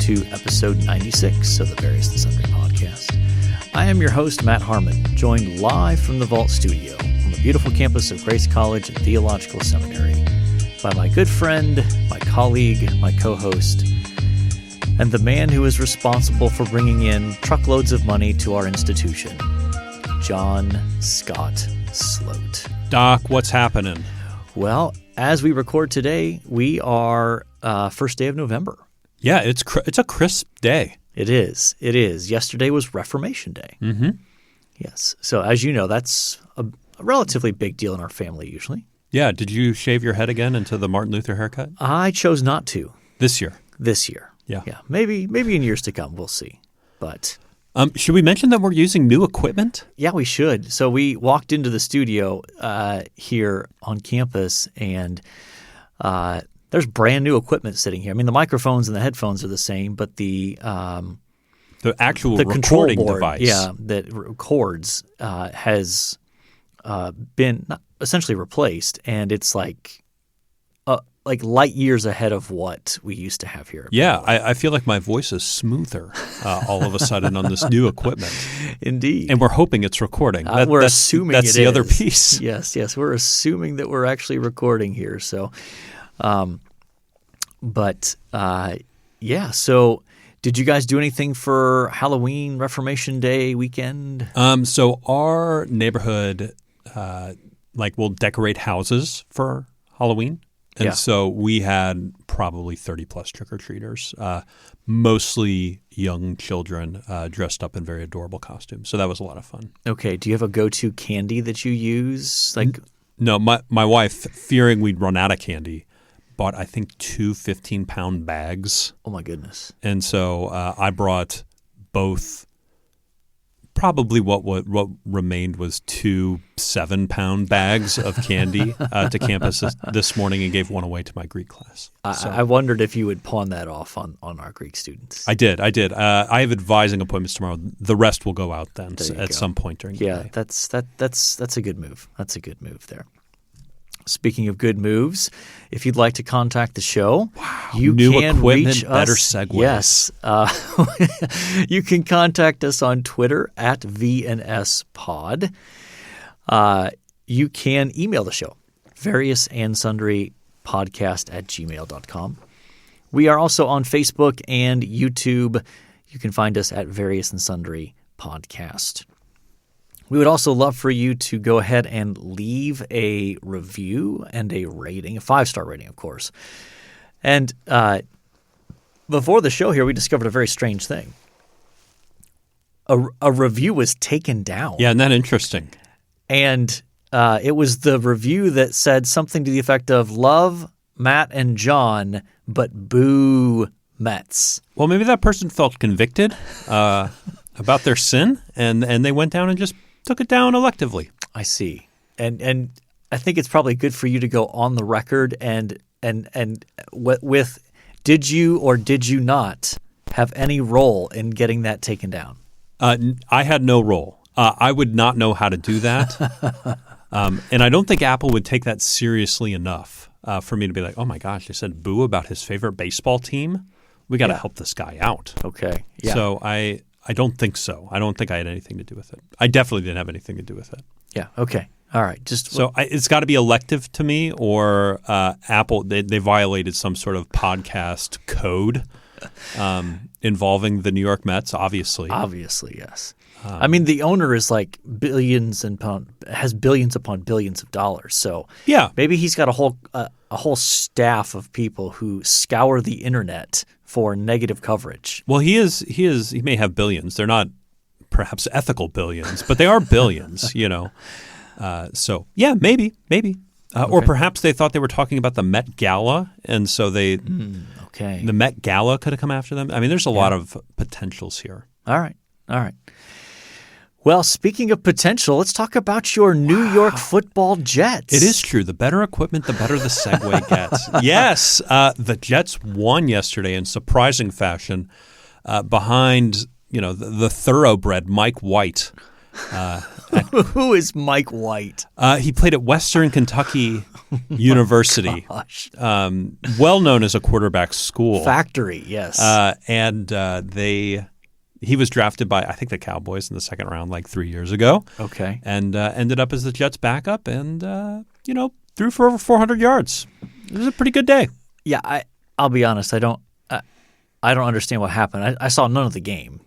to episode 96 of the Various and Sundry podcast. I am your host, Matt Harmon, joined live from the Vault Studio on the beautiful campus of Grace College and Theological Seminary by my good friend, my colleague, my co-host, and the man who is responsible for bringing in truckloads of money to our institution, John Scott Sloat. Doc, what's happening? Well, as we record today, we are first day of November. Yeah, it's a crisp day. It is. It is. Yesterday was Reformation Day. Mm-hmm. Yes. So as you know, that's a relatively big deal in our family usually. Yeah. Did you shave your head again into the Martin Luther haircut? I chose not to. This year? This year. Yeah. Yeah. Maybe in years to come. We'll see. But should we mention that we're using new equipment? yeah, we should. So we walked into the studio here on campus, and there's brand new equipment sitting here. I mean, the microphones and the headphones are the same, but the actual the control recording board, device, that records, has been essentially replaced, and it's like light years ahead of what we used to have here. Yeah, I feel like my voice is smoother all of a sudden on this new equipment. Indeed. And we're hoping it's recording. We're assuming that's it the other is. piece. Yes, we're assuming that we're actually recording here. So, yeah. So, did you guys do anything for Halloween, Reformation Day weekend? So our neighborhood, will decorate houses for Halloween. And Yeah. so we had probably 30-plus trick-or-treaters, mostly young children dressed up in very adorable costumes. So that was a lot of fun. Okay. Do you have a go-to candy that you use? No, my wife, fearing we'd run out of candy, bought, I think, 2 15-pound bags. Oh, my goodness. And so I brought both. Probably what remained was 2 7-pound bags of candy to campus this morning, and gave one away to my Greek class. I wondered if you would pawn that off on our Greek students. I did. I have advising appointments tomorrow. The rest will go out then at some point during the day. Yeah, that's a good move. That's a good move there. Speaking of good moves, if you'd like to contact the show, you new can equipment, reach us. better segues. Yes. You can contact us on Twitter at VNSPod. You can email the show, variousandsundrypodcast@gmail.com. We are also on Facebook and YouTube. You can find us at Various and Sundry Podcast. We would also love for you to go ahead and leave a review and a rating, a 5-star rating, of course. And before the show here, we discovered a very strange thing. A review was taken down. Yeah, isn't that interesting? And it was the review that said something to the effect of, love Matt and John, but boo Mets. Well, maybe that person felt convicted about their sin, and they went down and just took it down electively. I see. And I think it's probably good for you to go on the record and with did you or did you not have any role in getting that taken down? I had no role. I would not know how to do that. And I don't think Apple would take that seriously enough for me to be like, oh my gosh, they said boo about his favorite baseball team. We got to help this guy out. Okay. Yeah. So I don't think so. I don't think I had anything to do with it. I definitely didn't have anything to do with it. Yeah. Okay. All right. It's got to be elective to me, or Apple, they violated some sort of podcast code involving the New York Mets, obviously. Obviously, yes. I mean, the owner is like has billions upon billions of dollars. So yeah, maybe he's got a whole staff of people who scour the internet for negative coverage. Well, he may have billions. They're not perhaps ethical billions, but they are billions, you know. So yeah, maybe. Okay. Or perhaps they thought they were talking about the Met Gala, and so the Met Gala could have come after them. I mean, there's a lot of potentials here. All right. Well, speaking of potential, let's talk about your New York Football Jets. It is true. The better equipment, the better the segue gets. Yes, the Jets won yesterday in surprising fashion behind the thoroughbred Mike White. Who is Mike White? He played at Western Kentucky University, Gosh. well known as a quarterback school. Factory, yes. He was drafted by, I think, the Cowboys in the second round like 3 years ago. Okay. And ended up as the Jets' backup and, threw for over 400 yards. It was a pretty good day. Yeah, I'll be honest. I don't understand what happened. I saw none of the game.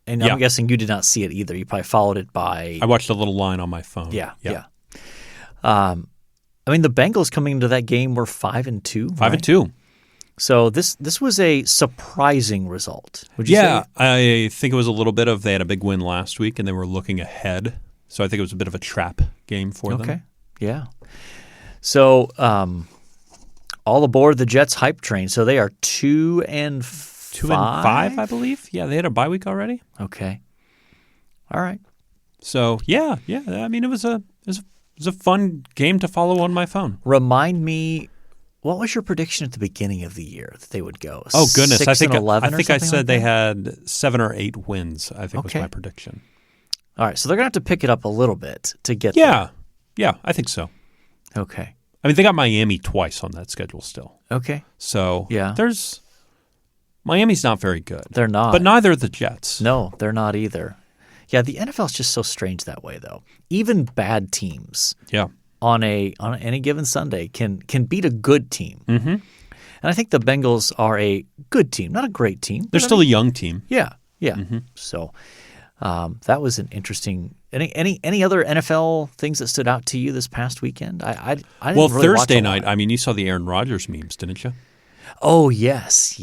And I'm guessing you did not see it either. You probably followed it by... I watched a little line on my phone. Yeah. I mean, the Bengals coming into that game were 5-2. 5-2. So this was a surprising result. Would you say? Yeah, I think it was a little bit of they had a big win last week and they were looking ahead. So I think it was a bit of a trap game for them. Okay, yeah. So all aboard the Jets hype train. So they are 2-5. 2-5, I believe. Yeah, they had a bye week already. Okay. All right. So yeah. I mean, it was a fun game to follow on my phone. Remind me, what was your prediction at the beginning of the year that they would go? Oh goodness, 6-11 I think I said like they that? had 7 or 8 wins. I think was my prediction. All right, so they're gonna have to pick it up a little bit to get there. Yeah, I think so. Okay. I mean, they got Miami twice on that schedule still. Okay. So yeah, Miami's not very good. They're not. But neither are the Jets. No, they're not either. Yeah, the NFL's just so strange that way, though. Even bad teams on any given Sunday can beat a good team. Mm-hmm. And I think the Bengals are a good team, not a great team. They're still a young team. Yeah. Mm-hmm. So that was an interesting. Any other NFL things that stood out to you this past weekend? I didn't really Thursday watch a night. lot. I mean, you saw the Aaron Rodgers memes, didn't you? Oh yes,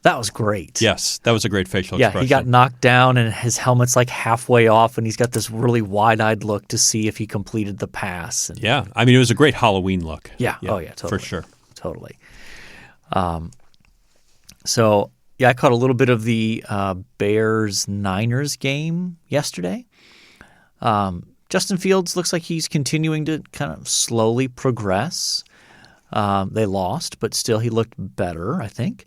that was great. Yes, that was a great facial expression. Yeah, he got knocked down and his helmet's like halfway off, and he's got this really wide-eyed look to see if he completed the pass. And yeah, I mean, it was a great Halloween look. Yeah, oh yeah, totally, for sure, totally. So yeah, I caught a little bit of the Bears-Niners game yesterday. Justin Fields looks like he's continuing to kind of slowly progress. They lost, but still he looked better, I think.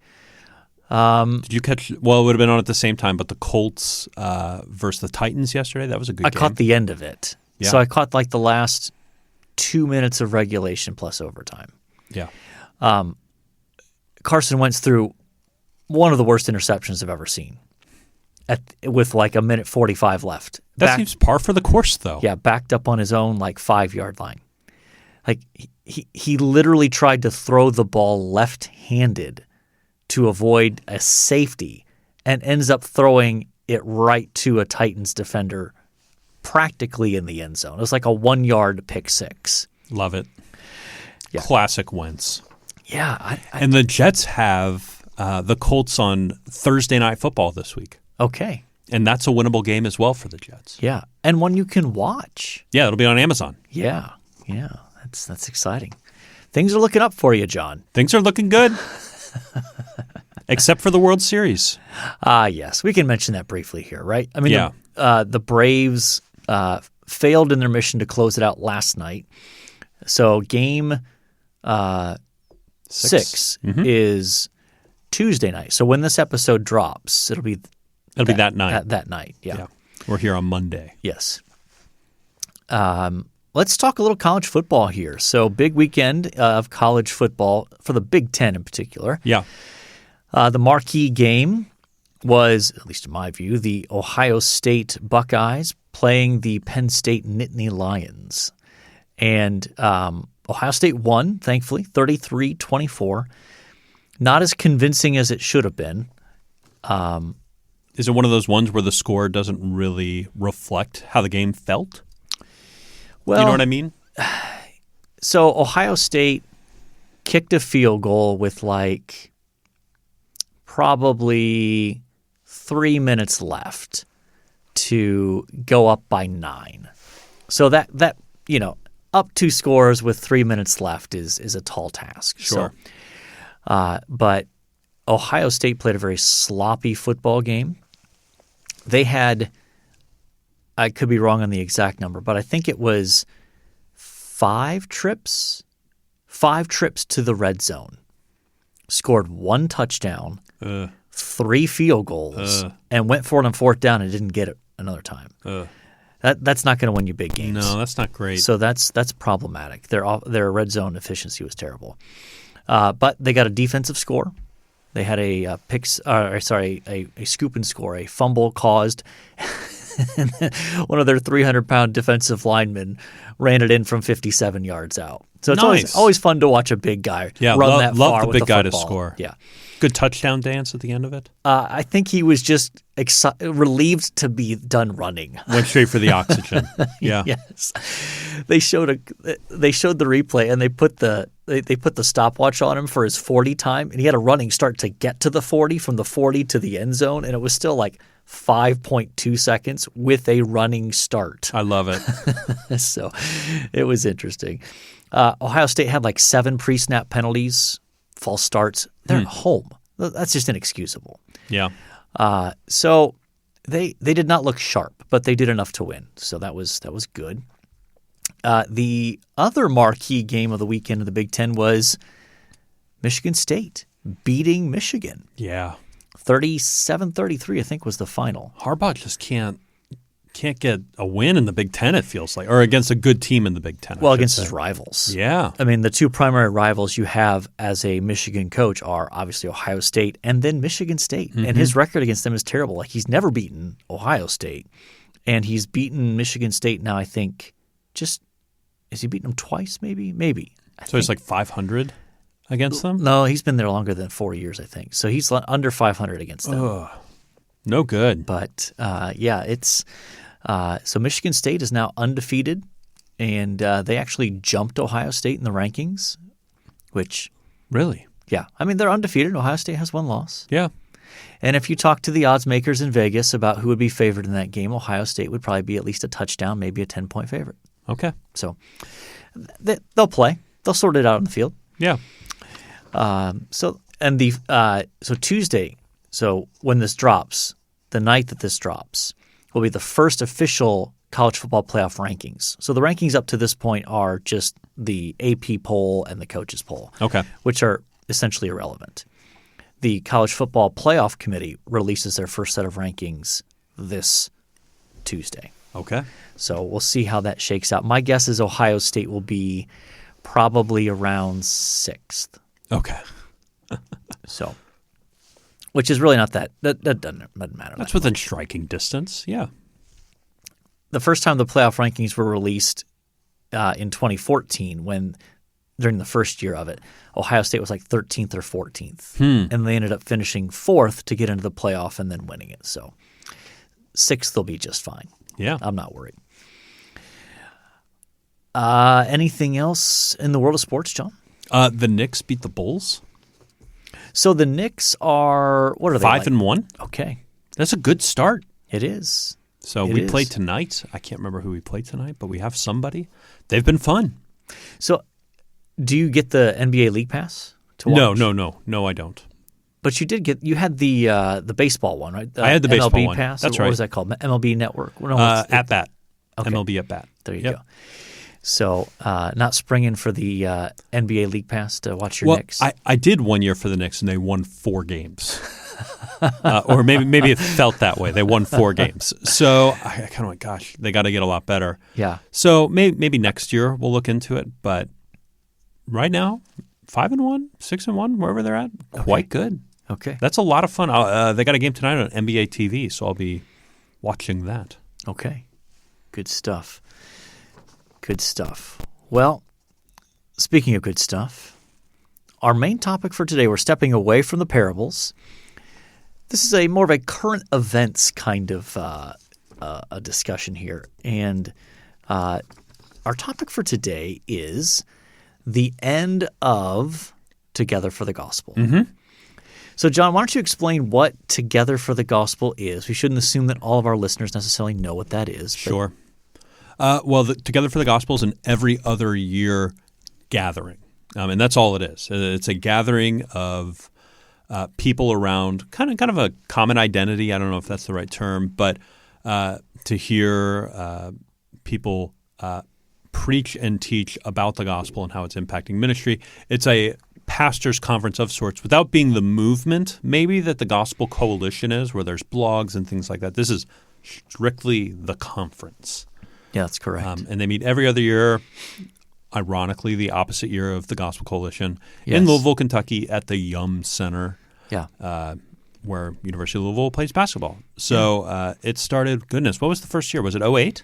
Did you catch – well, it would have been on at the same time, but the Colts versus the Titans yesterday, that was a good game. I caught the end of it. Yeah. So I caught like the last 2 minutes of regulation plus overtime. Yeah. Carson Wentz threw one of the worst interceptions I've ever seen with like a minute 45 left. That seems par for the course, though. Yeah, backed up on his own like 5-yard line. Like he literally tried to throw the ball left-handed to avoid a safety and ends up throwing it right to a Titans defender practically in the end zone. It was like a 1-yard pick six. Love it. Yeah. Classic Wentz. Yeah. And the Jets have the Colts on Thursday Night Football this week. Okay. And that's a winnable game as well for the Jets. Yeah. And one you can watch. Yeah, it'll be on Amazon. Yeah. That's exciting. Things are looking up for you, John. Things are looking good. Except for the World Series. Yes. We can mention that briefly here, right? I mean, the Braves failed in their mission to close it out last night. So game 6 is Tuesday night. So when this episode drops, it'll be that night. That night, yeah. We're here on Monday. Yes. Let's talk a little college football here. So big weekend of college football for the Big Ten in particular. Yeah. The marquee game was, at least in my view, the Ohio State Buckeyes playing the Penn State Nittany Lions. And Ohio State won, thankfully, 33-24. Not as convincing as it should have been. Is it one of those ones where the score doesn't really reflect how the game felt? Well, you know what I mean? So Ohio State kicked a field goal with like probably 3 minutes left to go up by 9. So that up 2 scores with 3 minutes left is a tall task. Sure. So, but Ohio State played a very sloppy football game. They had, I could be wrong on the exact number, but I think it was 5 trips to the red zone, scored 1 touchdown, 3 field goals, and went for it on 4th down and didn't get it another time. That's not going to win you big games. No, that's not great. So that's problematic. Their red zone efficiency was terrible. But they got a defensive score. They had a scoop and score, a fumble caused. And then one of their 300-pound defensive linemen ran it in from 57 yards out. So it's always fun to watch a big guy run that far love with the big guy to football. score. Yeah. Good touchdown dance at the end of it. I think he was just relieved to be done running. Went straight for the oxygen. Yeah. Yes. They showed the replay and they put the stopwatch on him for his 40 time, and he had a running start to get to the 40 from the 40 to the end zone, and it was still like 5.2 seconds with a running start. I love it. So it was interesting. Ohio State had like 7 pre-snap penalties, false starts. They're at home. That's just inexcusable. Yeah. So they did not look sharp, but they did enough to win. So that was good. The other marquee game of the weekend of the Big Ten was Michigan State beating Michigan. Yeah. 37-33, I think, was the final. Harbaugh just can't get a win in the Big Ten, it feels like, or against a good team in the Big Ten. Well, against his rivals. Yeah. I mean, the two primary rivals you have as a Michigan coach are obviously Ohio State and then Michigan State. Mm-hmm. And his record against them is terrible. Like, he's never beaten Ohio State. And he's beaten Michigan State now, I think, has he beaten them twice, maybe? Maybe. So he's like 500 against them? No, he's been there longer than 4 years, I think. So he's under 500 against them. Ugh. No good. But, it's so Michigan State is now undefeated, and they actually jumped Ohio State in the rankings, which – Really? Yeah. I mean, they're undefeated. Ohio State has one loss. Yeah. And if you talk to the odds makers in Vegas about who would be favored in that game, Ohio State would probably be at least a touchdown, maybe a 10-point favorite. Okay. So they'll play. They'll sort it out on the field. Yeah. So Tuesday, so when this drops, the night that this drops, will be the first official college football playoff rankings. So the rankings up to this point are just the AP poll and the coaches poll, okay, which are essentially irrelevant. The College Football Playoff Committee releases their first set of rankings this Tuesday. Okay. So we'll see how that shakes out. My guess is Ohio State will be probably around 6th. Okay. So, which is really not that doesn't matter. That's within striking distance. Yeah. The first time the playoff rankings were released in 2014, when during the first year of it, Ohio State was like 13th or 14th, and they ended up finishing 4th to get into the playoff and then winning it. So 6th will be just fine. Yeah, I'm not worried. Anything else in the world of sports, John? The Knicks beat the Bulls. So the Knicks are, what are they? 5-1. Okay. That's a good start. It is. So we play tonight. I can't remember who we play tonight, but we have somebody. They've been fun. So do you get the NBA League Pass to watch? No, I don't. But you had the baseball one, right? I had the baseball MLB one. Pass. That's What right. was that called? MLB Network? No, At Bat. Okay. MLB At Bat. There you go. So not springing for the NBA League Pass to watch your Knicks? I did one year for the Knicks, and they won 4 games. Or maybe it felt that way. They won 4 games. So I kind of went, gosh, they got to get a lot better. Yeah. So maybe next year we'll look into it. But right now, 5-1, 6-1, wherever they're at, quite good. Okay. That's a lot of fun. They got a game tonight on NBA TV, so I'll be watching that. Okay. Good stuff. Good stuff. Well, speaking of good stuff, our main topic for today, we're stepping away from the parables. This is more of a current events kind of a discussion here. And our topic for today is the end of Together for the Gospel. Mm-hmm. So, John, why don't you explain what Together for the Gospel is? We shouldn't assume that all of our listeners necessarily know what that is. Sure. Well, Together for the Gospel is an every other year gathering, and that's all it is. It's a gathering of people around kind of a common identity. I don't know if that's the right term, but to hear people preach and teach about the gospel and how it's impacting ministry. It's a pastor's conference of sorts without being the movement maybe that the Gospel Coalition is, where there's blogs and things like that. This is strictly the conference. Yeah, that's correct. And they meet every other year, ironically, the opposite year of the Gospel Coalition Yes. in Louisville, Kentucky at the Yum Center. Yeah. Where University of Louisville plays basketball. So it started, goodness, what was the first year? Was it 2008?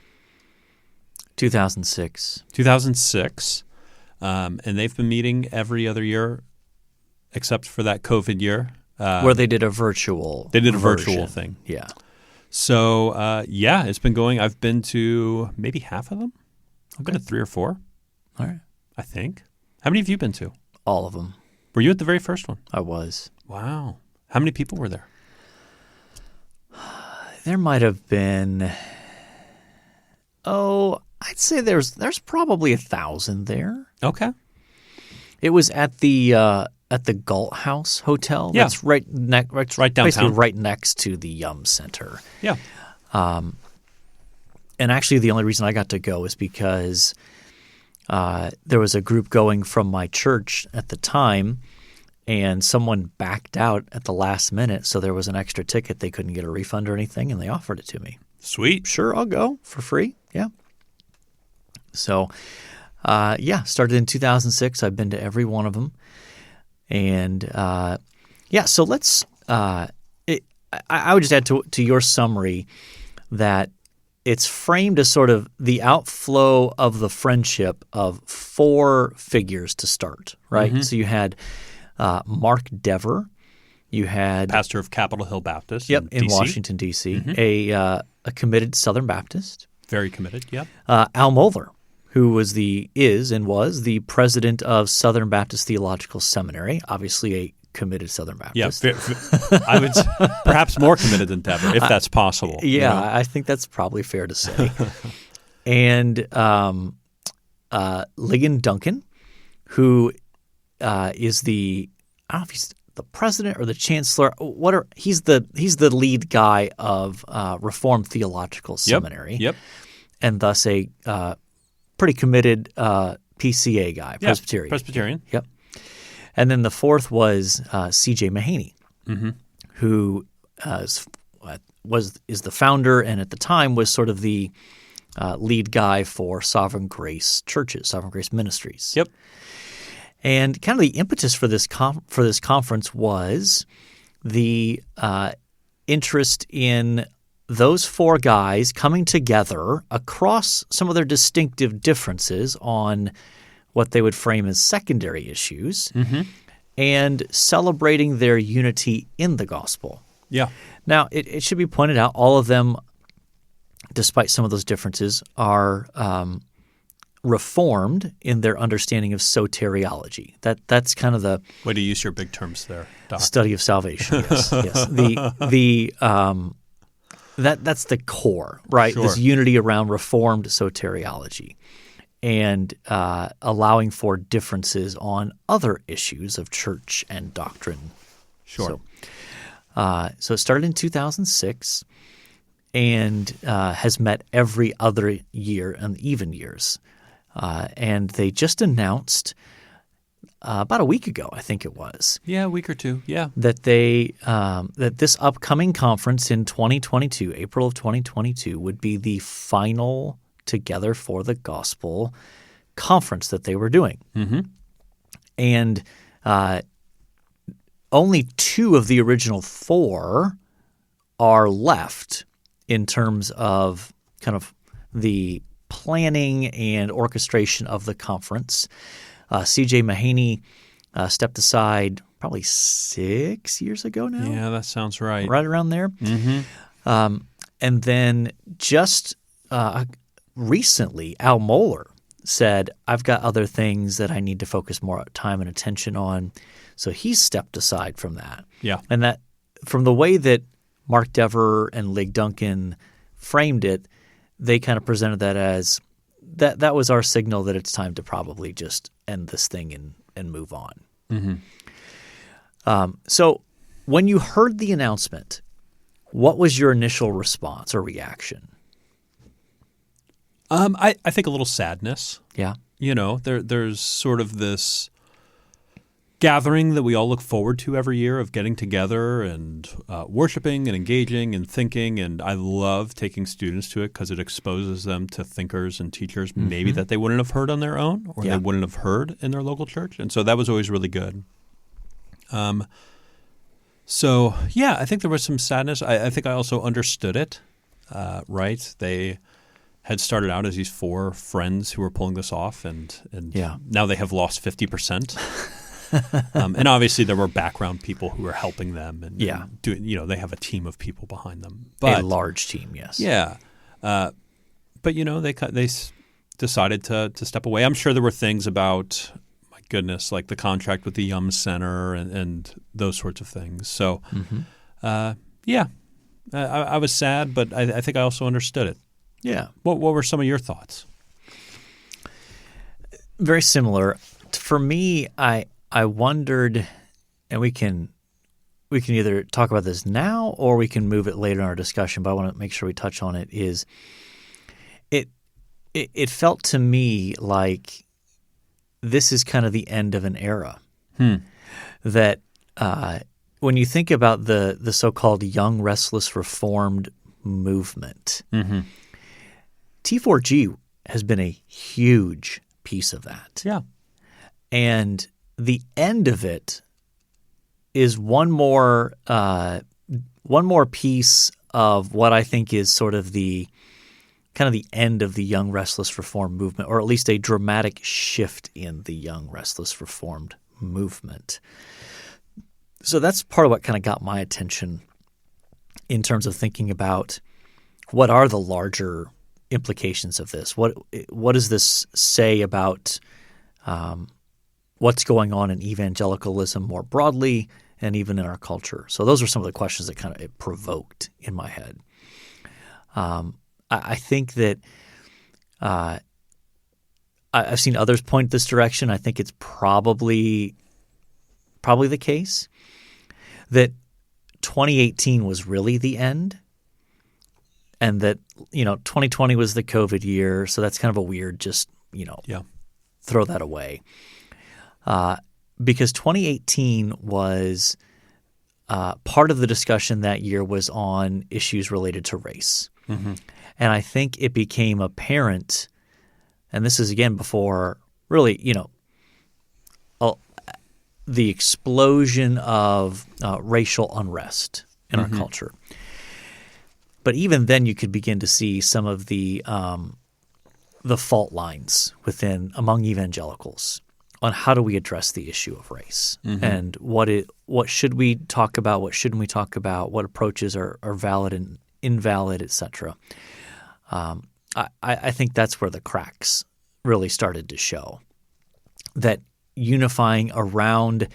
2006. 2006. And they've been meeting every other year except for that COVID year. Where they did a virtual They did a version. virtual thing. Yeah. So, it's been going. I've been to maybe half of them. I've been to 3 or 4, All right. I think. How many have you been to? All of them. Were you at the very first one? I was. Wow. How many people were there? There might have been, I'd say there's probably 1,000 there. Okay. It was at the Galt House Hotel. Yeah. That's right right downtown. Basically right next to the Yum Center. Yeah. And actually the only reason I got to go is because there was a group going from my church at the time, and someone backed out at the last minute, so there was an extra ticket. They couldn't get a refund or anything, and they offered it to me. Sweet. Sure, I'll go for free. Yeah. So, started in 2006. I've been to every one of them. And, so let's I would just add to your summary that it's framed as sort of the outflow of the friendship of 4 figures to start, right? Mm-hmm. So you had Mark Dever. You had Pastor of Capitol Hill Baptist in DC. Washington, D.C., Mm-hmm. a committed Southern Baptist. Very committed, yep. Al Mohler, who was the president of Southern Baptist Theological Seminary, obviously a committed Southern Baptist. Yeah, I would perhaps more committed than Dever, if that's possible. Yeah, I think that's probably fair to say. And Ligon Duncan, who is I don't know if he's the president or the chancellor. He's the lead guy of Reformed Theological Seminary. Yep. And thus a pretty committed PCA guy, Presbyterian. Presbyterian. Yep. And then the fourth was C.J. Mahaney, who is the founder and at the time was sort of the lead guy for Sovereign Grace churches, Sovereign Grace ministries. Yep. And kind of the impetus for this conference was the interest in those 4 guys coming together across some of their distinctive differences on what they would frame as secondary issues and celebrating their unity in the gospel. Yeah. Now, it should be pointed out, all of them, despite some of those differences, are reformed in their understanding of soteriology. That's kind of the Way to use your big terms there, Doc. study of salvation. Yes, yes. That's the core, right? Sure. This unity around reformed soteriology and allowing for differences on other issues of church and doctrine. Sure. So it started in 2006 and has met every other year and even years. And they just announced about a week ago, I think it was. Yeah, a week or two. Yeah. That that this upcoming conference in 2022, April of 2022, would be the final Together for the Gospel conference that they were doing. Mm-hmm. And only 2 of the original 4 are left in terms of kind of the planning and orchestration of the conference. C.J. Mahaney stepped aside probably 6 years ago now. Yeah, that sounds right. Right around there. Mm-hmm. And then just recently, Al Mohler said, I've got other things that I need to focus more time and attention on. So he stepped aside from that. Yeah. And that from the way that Mark Dever and Lig Duncan framed it, they kind of presented that as that was our signal that it's time to probably just end this thing and move on. Mm-hmm. So when you heard the announcement, what was your initial response or reaction? I think a little sadness. Yeah. You know, there's sort of this gathering that we all look forward to every year of getting together and worshiping and engaging and thinking. And I love taking students to it because it exposes them to thinkers and teachers maybe that they wouldn't have heard on their own or they wouldn't have heard in their local church. And so that was always really good. So, yeah, I think there was some sadness. I think I also understood it, right? They had started out as these 4 friends who were pulling this off, and now they have lost 50%. And obviously there were background people who were helping them and doing, they have a team of people behind them. But, a large team, yes. Yeah. But, they decided to step away. I'm sure there were things about – goodness, like the contract with the Yum Center and those sorts of things. So, I was sad, but I think I also understood it. Yeah. What were some of your thoughts? Very similar. For me, I wondered, and we can either talk about this now or we can move it later in our discussion, but I want to make sure we touch on it, is it felt to me like this is kind of the end of an era. That when you think about the so-called Young Restless Reformed movement, T4G has been a huge piece of that. Yeah. And the end of it is one more piece of what I think is sort of the kind of the end of the Young Restless Reformed movement, or at least a dramatic shift in the Young Restless Reformed movement. So that's part of what kind of got my attention in terms of thinking about what are the larger implications of this? What does this say about what's going on in evangelicalism more broadly and even in our culture? So those are some of the questions that kind of it provoked in my head. I think that I've seen others point this direction. I think it's probably the case that 2018 was really the end, and that 2020 was the COVID year. So that's kind of a weird throw that away because 2018 was part of the discussion that year was on issues related to race. And I think it became apparent, and this is again before really, the explosion of racial unrest in our culture. But even then, you could begin to see some of the fault lines among evangelicals on how do we address the issue of race and what should we talk about, what shouldn't we talk about, what approaches are valid and invalid, etc. I think that's where the cracks really started to show. That unifying around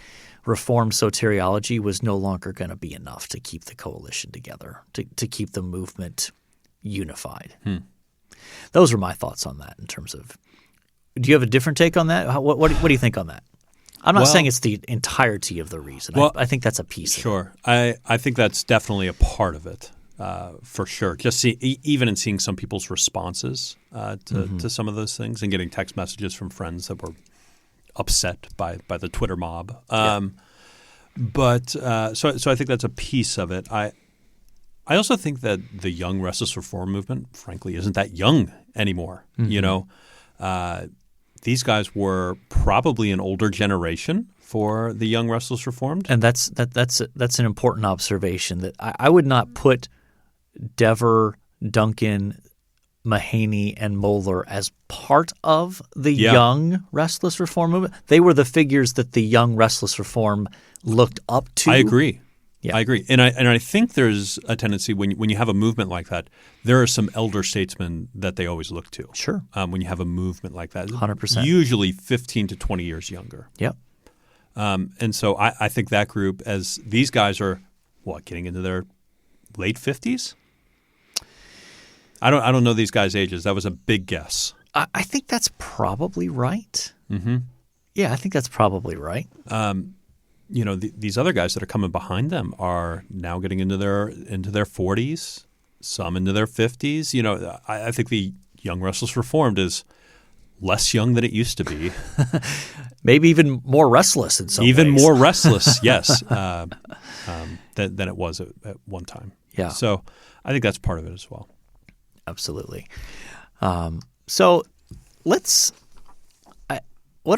Reformed soteriology was no longer going to be enough to keep the coalition together, to keep the movement unified. Those are my thoughts on that in terms of – do you have a different take on that? What do you think on that? I'm not saying it's the entirety of the reason. I think that's a piece of it. Sure. I think that's definitely a part of it. For sure. Just even in seeing some people's responses to some of those things and getting text messages from friends that were upset by the Twitter mob. But so I think that's a piece of it. I also think that the Young Restless Reform movement, frankly, isn't that young anymore. These guys were probably an older generation for the Young Restless Reformed. And that's an important observation that I would not put Dever, Duncan, Mahaney, and Moeller as part of the Young Restless Reform movement. They were the figures that the Young Restless Reform looked up to. I agree. Yeah. I agree. And I think there's a tendency when you have a movement like that, there are some elder statesmen that they always look to. Sure. When you have a movement like that. 100%. Usually 15 to 20 years younger. Yep. And so I think that group, as these guys are, getting into their late 50s? I don't know these guys' ages. That was a big guess. I think that's probably right. Yeah, I think that's probably right. These other guys that are coming behind them are now getting into their 40s, some into their 50s. I think the Young Restless Reformed is less young than it used to be. Maybe even more restless in some ways. Even more restless, yes, than it was at one time. Yeah. So I think that's part of it as well. Absolutely. So what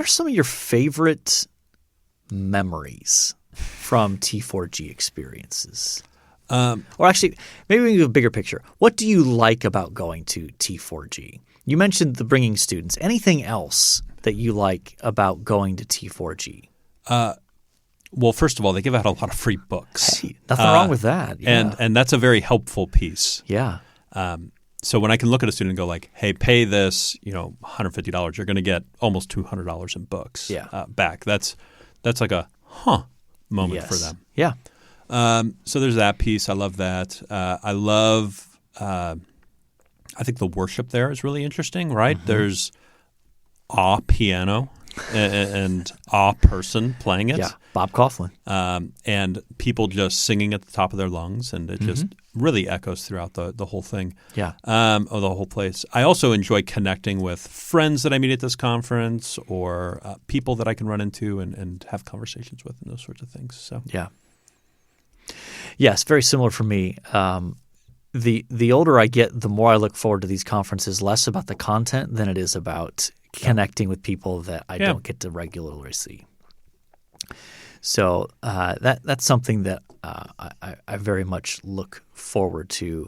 are some of your favorite memories from T4G experiences? Or actually, maybe we can do a bigger picture. What do you like about going to T4G? You mentioned the bringing students. Anything else that you like about going to T4G? Well, first of all, they give out a lot of free books. Hey, nothing wrong with that. Yeah. And that's a very helpful piece. Yeah. So when I can look at a student and go like, hey, pay this, $150, you're going to get almost $200 in books back. That's like a moment for them. Yeah. So there's that piece. I love that. I love I think the worship there is really interesting, right? Mm-hmm. There's a piano and a person playing it. Yeah, Bob Coughlin. And people just singing at the top of their lungs, and it just really echoes throughout the whole thing. Yeah. Or the whole place. I also enjoy connecting with friends that I meet at this conference or people that I can run into and have conversations with and those sorts of things. So yeah. Yes, very similar for me. The older I get, the more I look forward to these conferences, less about the content than it is about connecting with people that I don't get to regularly see. So that's something that I very much look forward to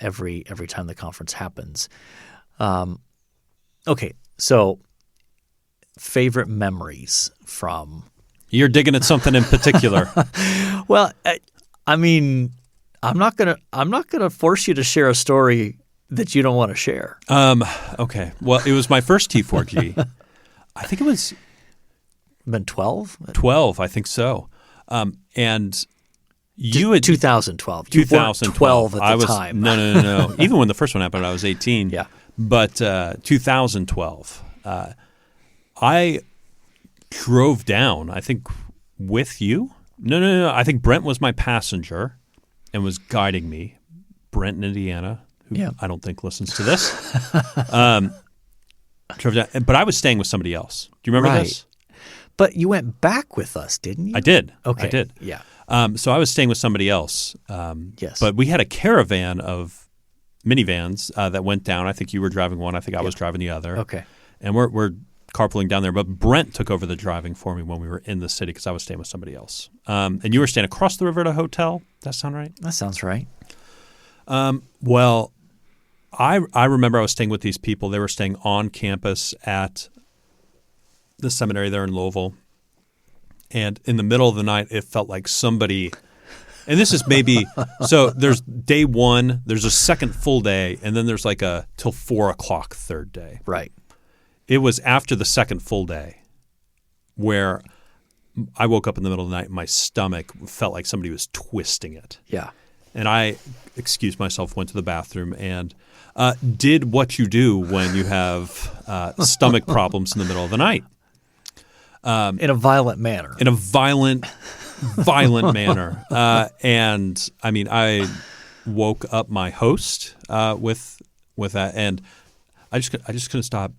every time the conference happens. Okay, so favorite memories from. You're digging at something in particular. Well, I mean, I'm not gonna force you to share a story that you don't want to share. Okay. Well, it was my first T4G. I think it was been 12? 12, I think so. And you had 2012. 2012 at the time. No. Even when the first one happened, I was 18. Yeah. But 2012, I drove down, I think, with you. No. I think Brent was my passenger and was guiding me. Brent in Indiana, who I don't think listens to this. Drove down, but I was staying with somebody else. Do you remember this? But you went back with us, didn't you? I did. Okay. I did. Yeah. So I was staying with somebody else. Yes. But we had a caravan of minivans that went down. I think you were driving one. I think I was driving the other. Okay. And we're carpooling down there. But Brent took over the driving for me when we were in the city because I was staying with somebody else. And you were staying across the river at a hotel. Does that sound right? That sounds right. Well, I remember I was staying with these people. They were staying on campus at the seminary there in Louisville. And in the middle of the night, it felt like somebody – and this is maybe – so there's day one, there's a second full day, and then there's like a till 4 o'clock third day. Right. It was after the second full day where I woke up in the middle of the night and my stomach felt like somebody was twisting it. Yeah. And I excused myself, went to the bathroom, and did what you do when you have stomach problems in the middle of the night. In a violent manner. In a violent manner. And I mean, I woke up my host with that, and I just couldn't stop.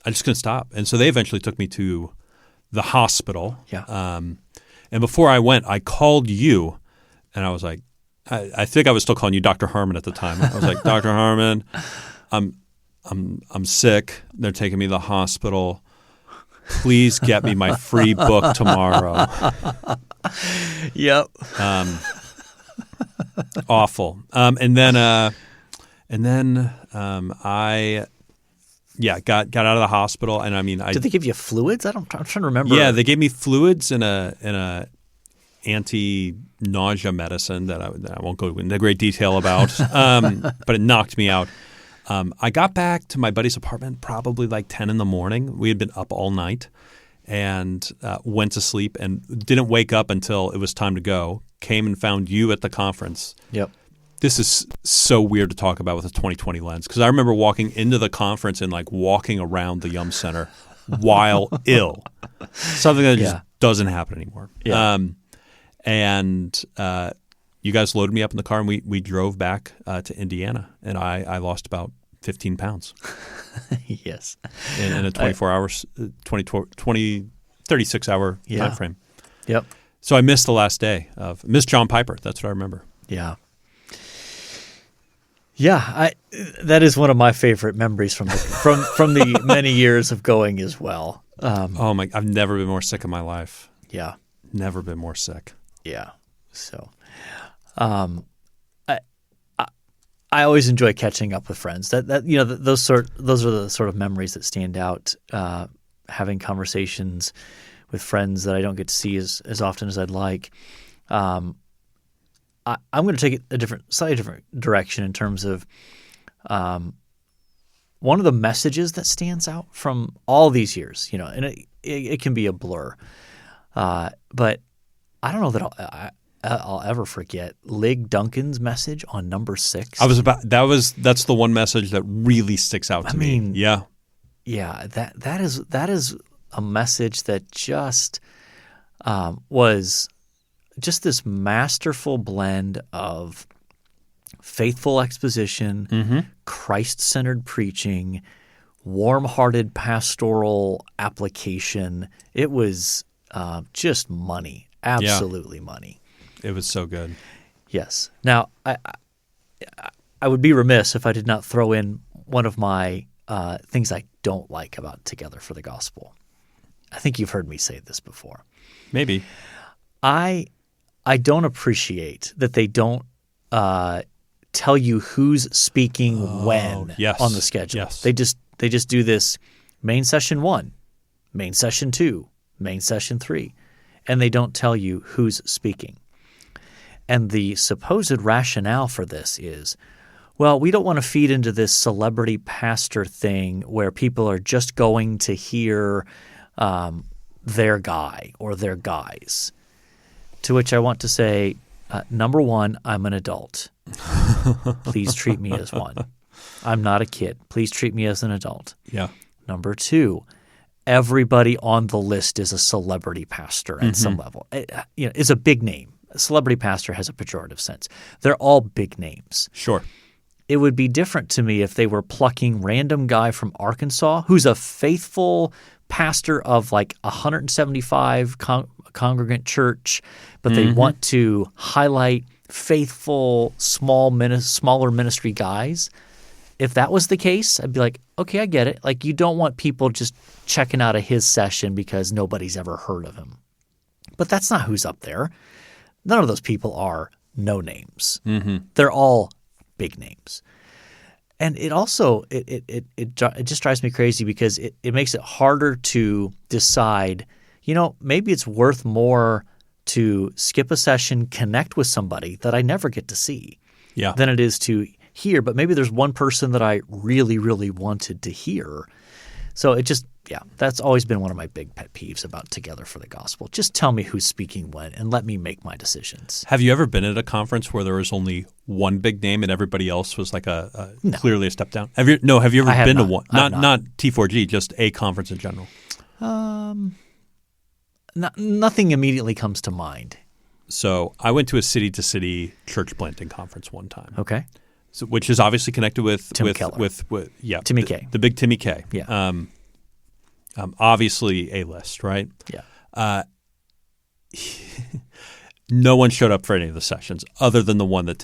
I just couldn't stop. And so they eventually took me to the hospital. Yeah. And before I went, I called you, and I was like, I think I was still calling you Dr. Harmon at the time. I was like, Dr. Harmon, I'm sick. They're taking me to the hospital. Please get me my free book tomorrow. Yep. Awful. And then I got out of the hospital, and I mean, did they give you fluids? I'm trying to remember. Yeah, they gave me fluids and a anti-nausea medicine that I won't go into great detail about, but it knocked me out. I got back to my buddy's apartment probably like 10 in the morning. We had been up all night and went to sleep and didn't wake up until it was time to go. Came and found you at the conference. Yep. This is so weird to talk about with a 2020 lens because I remember walking into the conference and like walking around the Yum Center while ill. Something that just doesn't happen anymore. Yeah. And you guys loaded me up in the car and we drove back to Indiana, and I lost about 15 pounds Yes. in a 24 hours, 36-hour time frame. Yep. So I missed the last day missed John Piper. That's what I remember. Yeah. Yeah, that is one of my favorite memories from the many years of going as well. I've never been more sick in my life. Yeah. Never been more sick. Yeah. So, I always enjoy catching up with friends. Those are the sort of memories that stand out. Having conversations with friends that I don't get to see as often as I'd like. I'm going to take it a slightly different direction in terms of one of the messages that stands out from all these years. And it can be a blur, but I don't know that I'll ever forget Lig Duncan's message on number 6. That's the one message that really sticks out to me. Yeah. Yeah, that is a message that just was just this masterful blend of faithful exposition, Christ-centered preaching, warm-hearted pastoral application. It was just money, absolutely money. It was so good. Yes. Now, I would be remiss if I did not throw in one of my things I don't like about Together for the Gospel. I think you've heard me say this before. Maybe. I don't appreciate that they don't tell you who's speaking when on the schedule. Yes. They just do this main session 1, main session 2, main session 3, and they don't tell you who's speaking. And the supposed rationale for this is, well, we don't want to feed into this celebrity pastor thing where people are just going to hear their guy or their guys. To which I want to say, number 1, I'm an adult. Please treat me as one. I'm not a kid. Please treat me as an adult. Yeah. Number 2, everybody on the list is a celebrity pastor at some level. It's a big name. A celebrity pastor has a pejorative sense. They're all big names. Sure. It would be different to me if they were plucking random guy from Arkansas who's a faithful pastor of like 175 congregant church, but they want to highlight faithful smaller ministry guys. If that was the case, I'd be like, okay, I get it. Like, you don't want people just checking out of his session because nobody's ever heard of him. But that's not who's up there. None of those people are no names. They're all big names. And it also it just drives me crazy because it makes it harder to decide, maybe it's worth more to skip a session, connect with somebody that I never get to see than it is to hear. But maybe there's one person that I really, really wanted to hear. So it just that's always been one of my big pet peeves about Together for the Gospel. Just tell me who's speaking when and let me make my decisions. Have you ever been at a conference where there was only one big name and everybody else was like clearly a step down? Have you ever been to one? Not T4G, just a conference in general. Nothing immediately comes to mind. So I went to a city-to-city church planting conference one time. Okay. So, which is obviously connected with Timmy K. The big Timmy K. Yeah. Obviously A-list, right? Yeah. No one showed up for any of the sessions other than the one that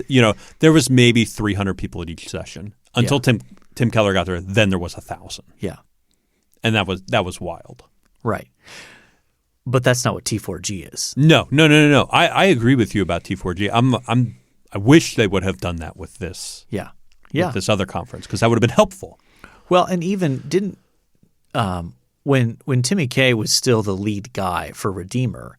there was maybe 300 people at each session until Tim Keller got there. Then there was 1,000. Yeah. And that was wild. Right. But that's not what T4G is. No. I agree with you about T4G. I wish they would have done that with this. Yeah. With this other conference, because that would have been helpful. Well, and even didn't when Timmy K was still the lead guy for Redeemer,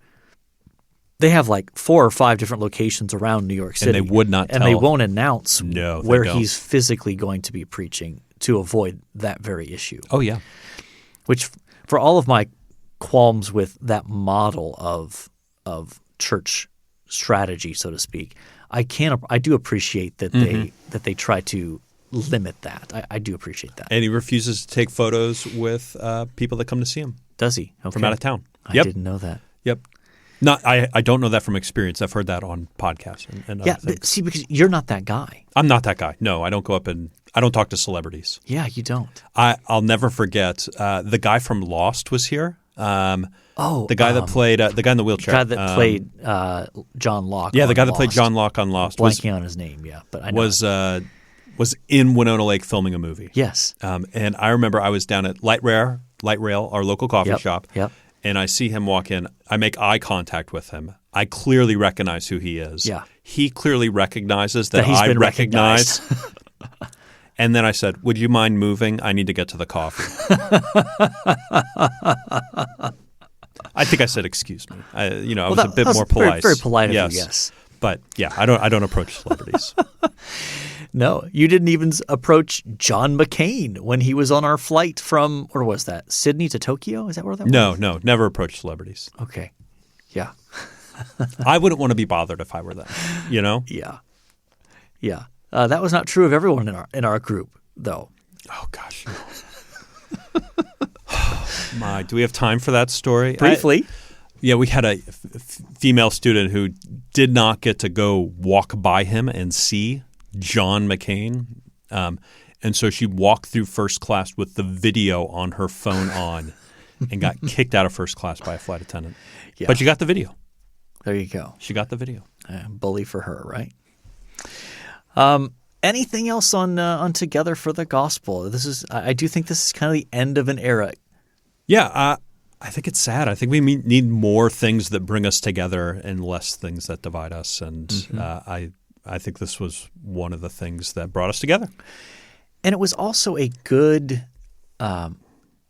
they have like 4 or 5 different locations around New York City. And they would not and they won't announce where don't. he's physically going to be preaching to avoid that very issue. Oh, yeah. Which, for all of my qualms with that model of church strategy, so to speak, I do appreciate that they try to limit that. I do appreciate that. And he refuses to take photos with people that come to see him. Does he? Okay. From out of town. I didn't know that. Yep. I don't know that from experience. I've heard that on podcasts and other things. See, because you're not that guy. I'm not that guy. No, I don't go up and I don't talk to celebrities. Yeah, you don't. I'll never forget the guy from Lost was here. The guy that played the guy in the wheelchair. The guy that played John Locke. Yeah, the guy that played John Locke on Lost. Blanking on his name, yeah, but I know was in Winona Lake filming a movie. Yes. And I remember I was down at Light Rail, our local coffee shop. Yep. And I see him walk in. I make eye contact with him. I clearly recognize who he is. Yeah. He clearly recognizes that he's I been recognize. And then I said, "Would you mind moving? I need to get to the coffee." I think I said, "Excuse me." I was a bit more polite. Very polite of you, yes. But yeah, I don't approach celebrities. No, you didn't even approach John McCain when he was on our flight from, where was that? Sydney to Tokyo? Is that where that was? No, never approach celebrities. Okay. Yeah. I wouldn't want to be bothered if I were them, Yeah. Yeah. That was not true of everyone in our group, though. Oh, gosh. No. My, do we have time for that story? Briefly. We had a female student who did not get to go walk by him and see John McCain. And so she walked through first class with the video on her phone on and got kicked out of first class by a flight attendant. Yeah. But she got the video. There you go. She got the video. Bully for her, right? Anything else on Together for the Gospel? I do think this is kind of the end of an era. Yeah, I think it's sad. I think we need more things that bring us together and less things that divide us. And I think this was one of the things that brought us together. And it was also a good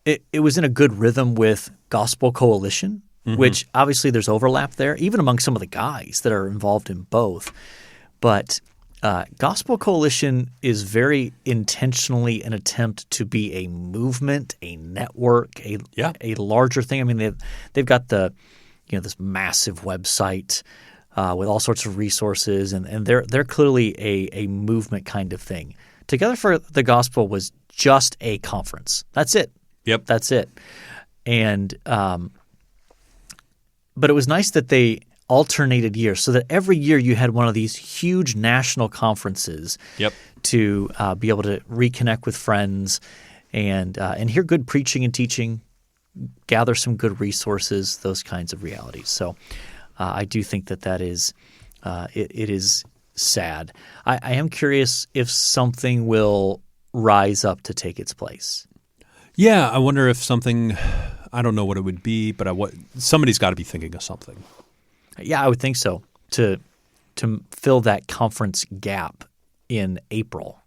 it was in a good rhythm with Gospel Coalition, which obviously there's overlap there, even among some of the guys that are involved in both. But Gospel Coalition is very intentionally an attempt to be a movement, a network, a larger thing. I mean, they've got this massive website with all sorts of resources, and they're clearly a movement kind of thing. Together for the Gospel was just a conference. That's it. Yep, that's it. And but it was nice that they alternated years, so that every year you had one of these huge national conferences to be able to reconnect with friends and hear good preaching and teaching, gather some good resources, those kinds of realities. So I do think that is it is sad. I am curious if something will rise up to take its place. Yeah, I wonder if something – I don't know what it would be, but somebody's got to be thinking of something. Yeah, I would think so, to fill that conference gap in April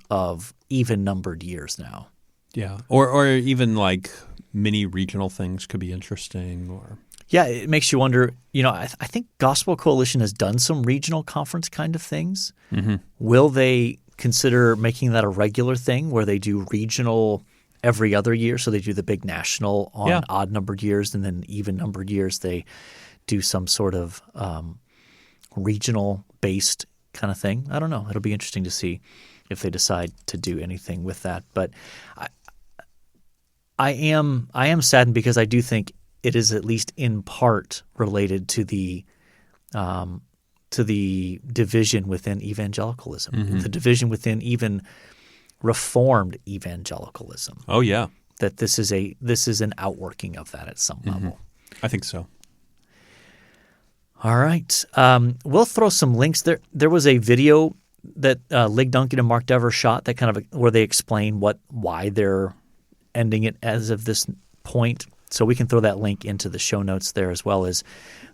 of even-numbered years now. Yeah, or even like mini regional things could be interesting. Or yeah, it makes you wonder. I think Gospel Coalition has done some regional conference kind of things. Will they consider making that a regular thing where they do regional every other year? So they do the big national on odd-numbered years, and then even-numbered years they do some sort of regional-based kind of thing. I don't know. It'll be interesting to see if they decide to do anything with that. But I am saddened because I do think it is at least in part related to the division within evangelicalism, the division within even Reformed evangelicalism. Oh yeah, that this is an outworking of that at some level. I think so. All right. We'll throw some links there. There was a video that Lig Duncan and Mark Dever shot that kind of where they explain why they're ending it as of this point. So we can throw that link into the show notes there, as well as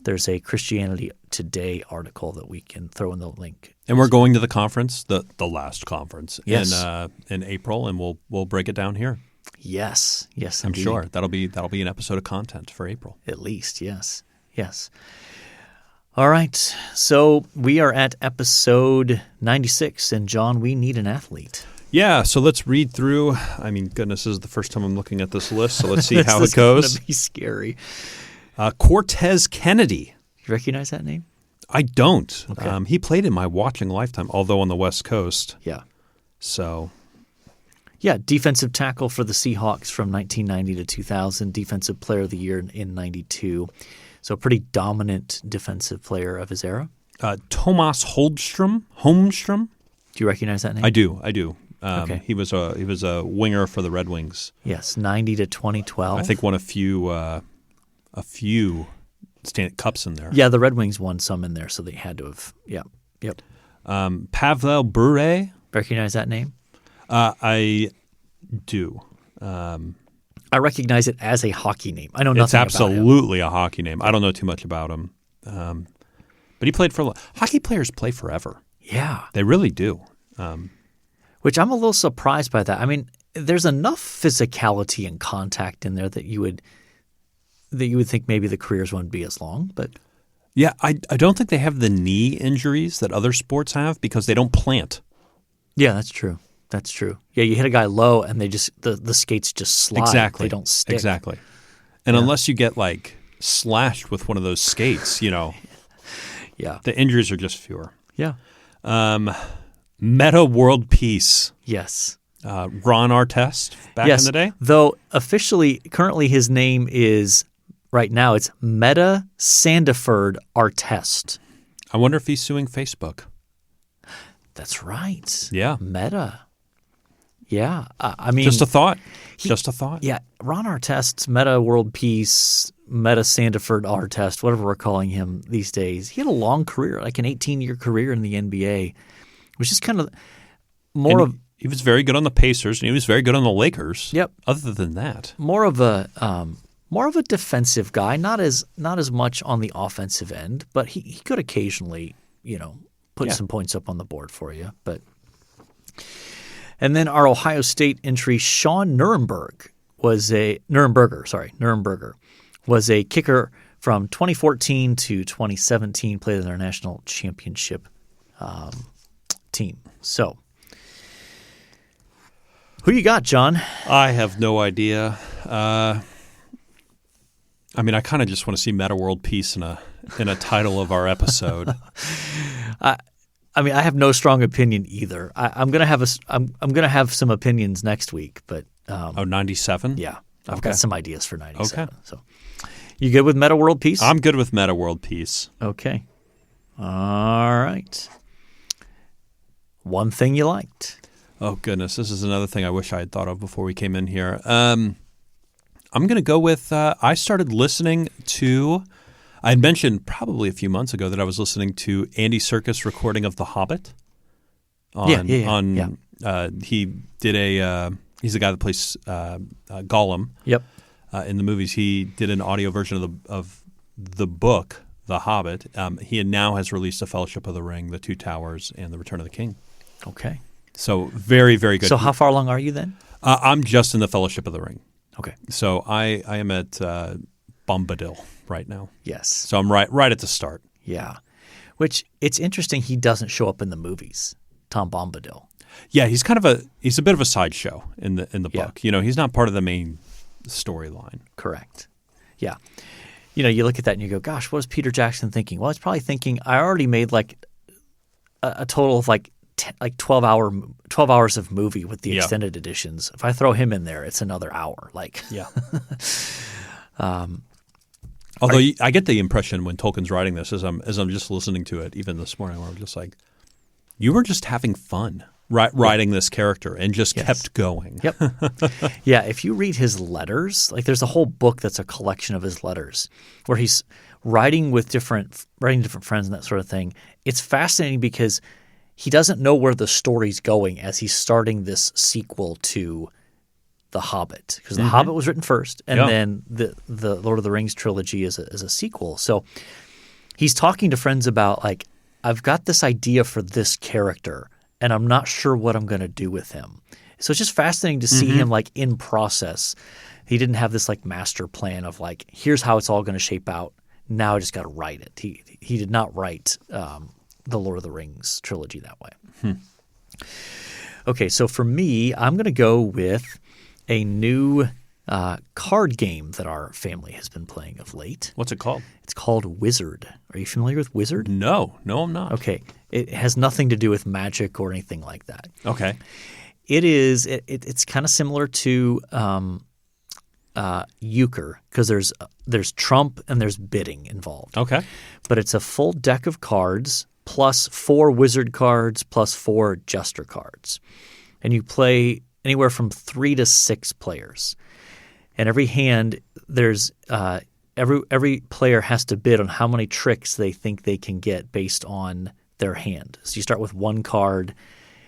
there's a Christianity Today article that we can throw in the link. And we're going to the conference, the last conference in April, and we'll break it down here. Yes, I'm sure that'll be an episode of content for April. At least, yes. All right, so we are at episode 96, and John, we need an athlete. Yeah, so let's read through. I mean, goodness, this is the first time I'm looking at this list, so let's see how it goes. This is going to be scary. Cortez Kennedy. You recognize that name? I don't. Okay. He played in my watching lifetime, although on the West Coast. Yeah. So. Yeah, defensive tackle for the Seahawks from 1990 to 2000, defensive player of the year in 92. So a pretty dominant defensive player of his era. Tomas Holmstrom. Do you recognize that name? I do. Okay. He was a winger for the Red Wings. Yes, 90 to 2012. I think won a few cups in there. Yeah, the Red Wings won some in there, so they had to have. Yep. Pavel Bure. Recognize that name? I do. I recognize it as a hockey name. I know nothing It's about absolutely a hockey name. I don't know too much about him. But he played for – hockey players play forever. him. Yeah. They really do. Which I'm a little surprised by that. I mean, there's enough physicality and contact in there that you would think maybe the careers wouldn't be as long, but – Yeah, I don't think they have the knee injuries that other sports have because they don't plant. Yeah, that's true. That's true. Yeah, you hit a guy low and they just the skates just slide. Exactly. They don't stick. Exactly. And unless you get like slashed with one of those skates, Yeah. the injuries are just fewer. Yeah. Meta World Peace. Yes. Ron Artest back in the day. Though currently his name is right now it's Meta Sandiford Artest. I wonder if he's suing Facebook. That's right. Yeah. Meta. Yeah. I mean, Just a thought. Just a thought. yeah, Ron Artest's Meta World Peace, Meta Sandiford Artest, whatever we're calling him these days. He had a long career, like an 18-year career in the NBA, which is kind of more And he was very good on the Pacers, and he was very good on the Lakers. Yep. Other than that. more of a defensive guy, not as much on the offensive end, but he could occasionally, put some points up on the board for you. And then our Ohio State entry, Sean Nuremberger was a kicker from 2014 to 2017, played in our national championship team. So, who you got, John? I have no idea. I kind of just want to see Meta World Peace in a title of our episode. I have no strong opinion either. I'm gonna have some opinions next week, but 97? yeah, I've Okay. got some ideas for 97. Okay. So, you good with Meta World Peace? I'm good with Meta World Peace. Okay. All right. One thing you liked. Oh, goodness. This is another thing I wish I had thought of before we came in here. I'm going to go with I started listening to – I had mentioned probably a few months ago that I was listening to Andy Serkis' recording of The Hobbit. He did he's the guy that plays Gollum. Yep. In the movies. He did an audio version of the book, The Hobbit. He now has released The Fellowship of the Ring, The Two Towers, and The Return of the King. Okay. So very, very good. So how far along are you then? I'm just in The Fellowship of the Ring. Okay. So I am at Bombadil right now. Yes. So I'm right at the start. Yeah. Which it's interesting he doesn't show up in the movies, Tom Bombadil. Yeah, he's a bit of a sideshow in the book. He's not part of the main storyline. Correct. Yeah. You look at that and you go, gosh, what is Peter Jackson thinking? Well, he's probably thinking, I already made like a total of like 12 hours of movie with the extended editions. If I throw him in there, it's another hour. Yeah. Although I get the impression when Tolkien's writing this, as I'm just listening to it, even this morning, where I'm just like, you were just having fun writing this character and just kept going. Yep. Yeah. If you read his letters, like there's a whole book that's a collection of his letters where he's writing to different friends and that sort of thing. It's fascinating because he doesn't know where the story's going as he's starting this sequel to The Hobbit, because The Hobbit was written first, and then the Lord of the Rings trilogy is a sequel. So he's talking to friends about like, I've got this idea for this character, and I'm not sure what I'm going to do with him. So it's just fascinating to see him like in process. He didn't have this like master plan of like, here's how it's all going to shape out. Now I just got to write it. He did not write the Lord of the Rings trilogy that way. Okay, so for me, I'm going to go with a new card game that our family has been playing of late. What's it called? It's called Wizard. Are you familiar with Wizard? No, I'm not. Okay. It has nothing to do with magic or anything like that. Okay. It's kind of similar to euchre because there's trump and there's bidding involved. Okay. But it's a full deck of cards plus 4 wizard cards plus 4 jester cards. and you play anywhere from 3 to 6 players. And every hand, there's every player has to bid on how many tricks they think they can get based on their hand. So you start with 1 card.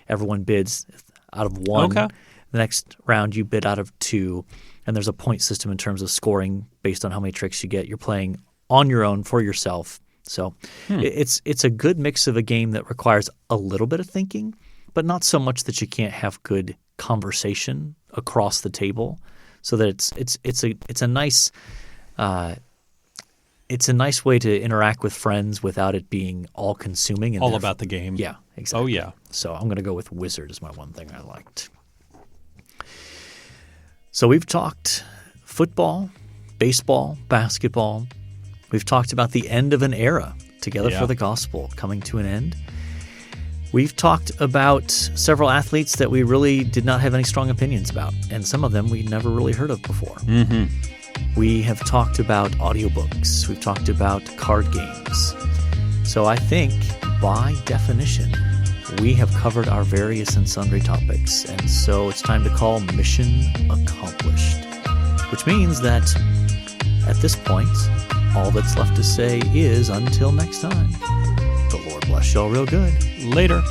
Everyone bids out of 1. Okay. The next round you bid out of 2. And there's a point system in terms of scoring based on how many tricks you get. You're playing on your own for yourself. So it's a good mix of a game that requires a little bit of thinking, but not so much that you can't have good conversation across the table. So that it's a nice way to interact with friends without it being all consuming and all about the game. Yeah, exactly. Oh yeah. So I'm going to go with Wizard as my one thing I liked. So we've talked football, baseball, basketball. We've talked about the end of an era, Together for the Gospel, coming to an end. We've talked about several athletes that we really did not have any strong opinions about, and some of them we'd never really heard of before. Mm-hmm. We have talked about audiobooks. We've talked about card games. So I think, by definition, we have covered our various and sundry topics, and so it's time to call mission accomplished, which means that at this point, all that's left to say is until next time. The Lord bless y'all real good. Later.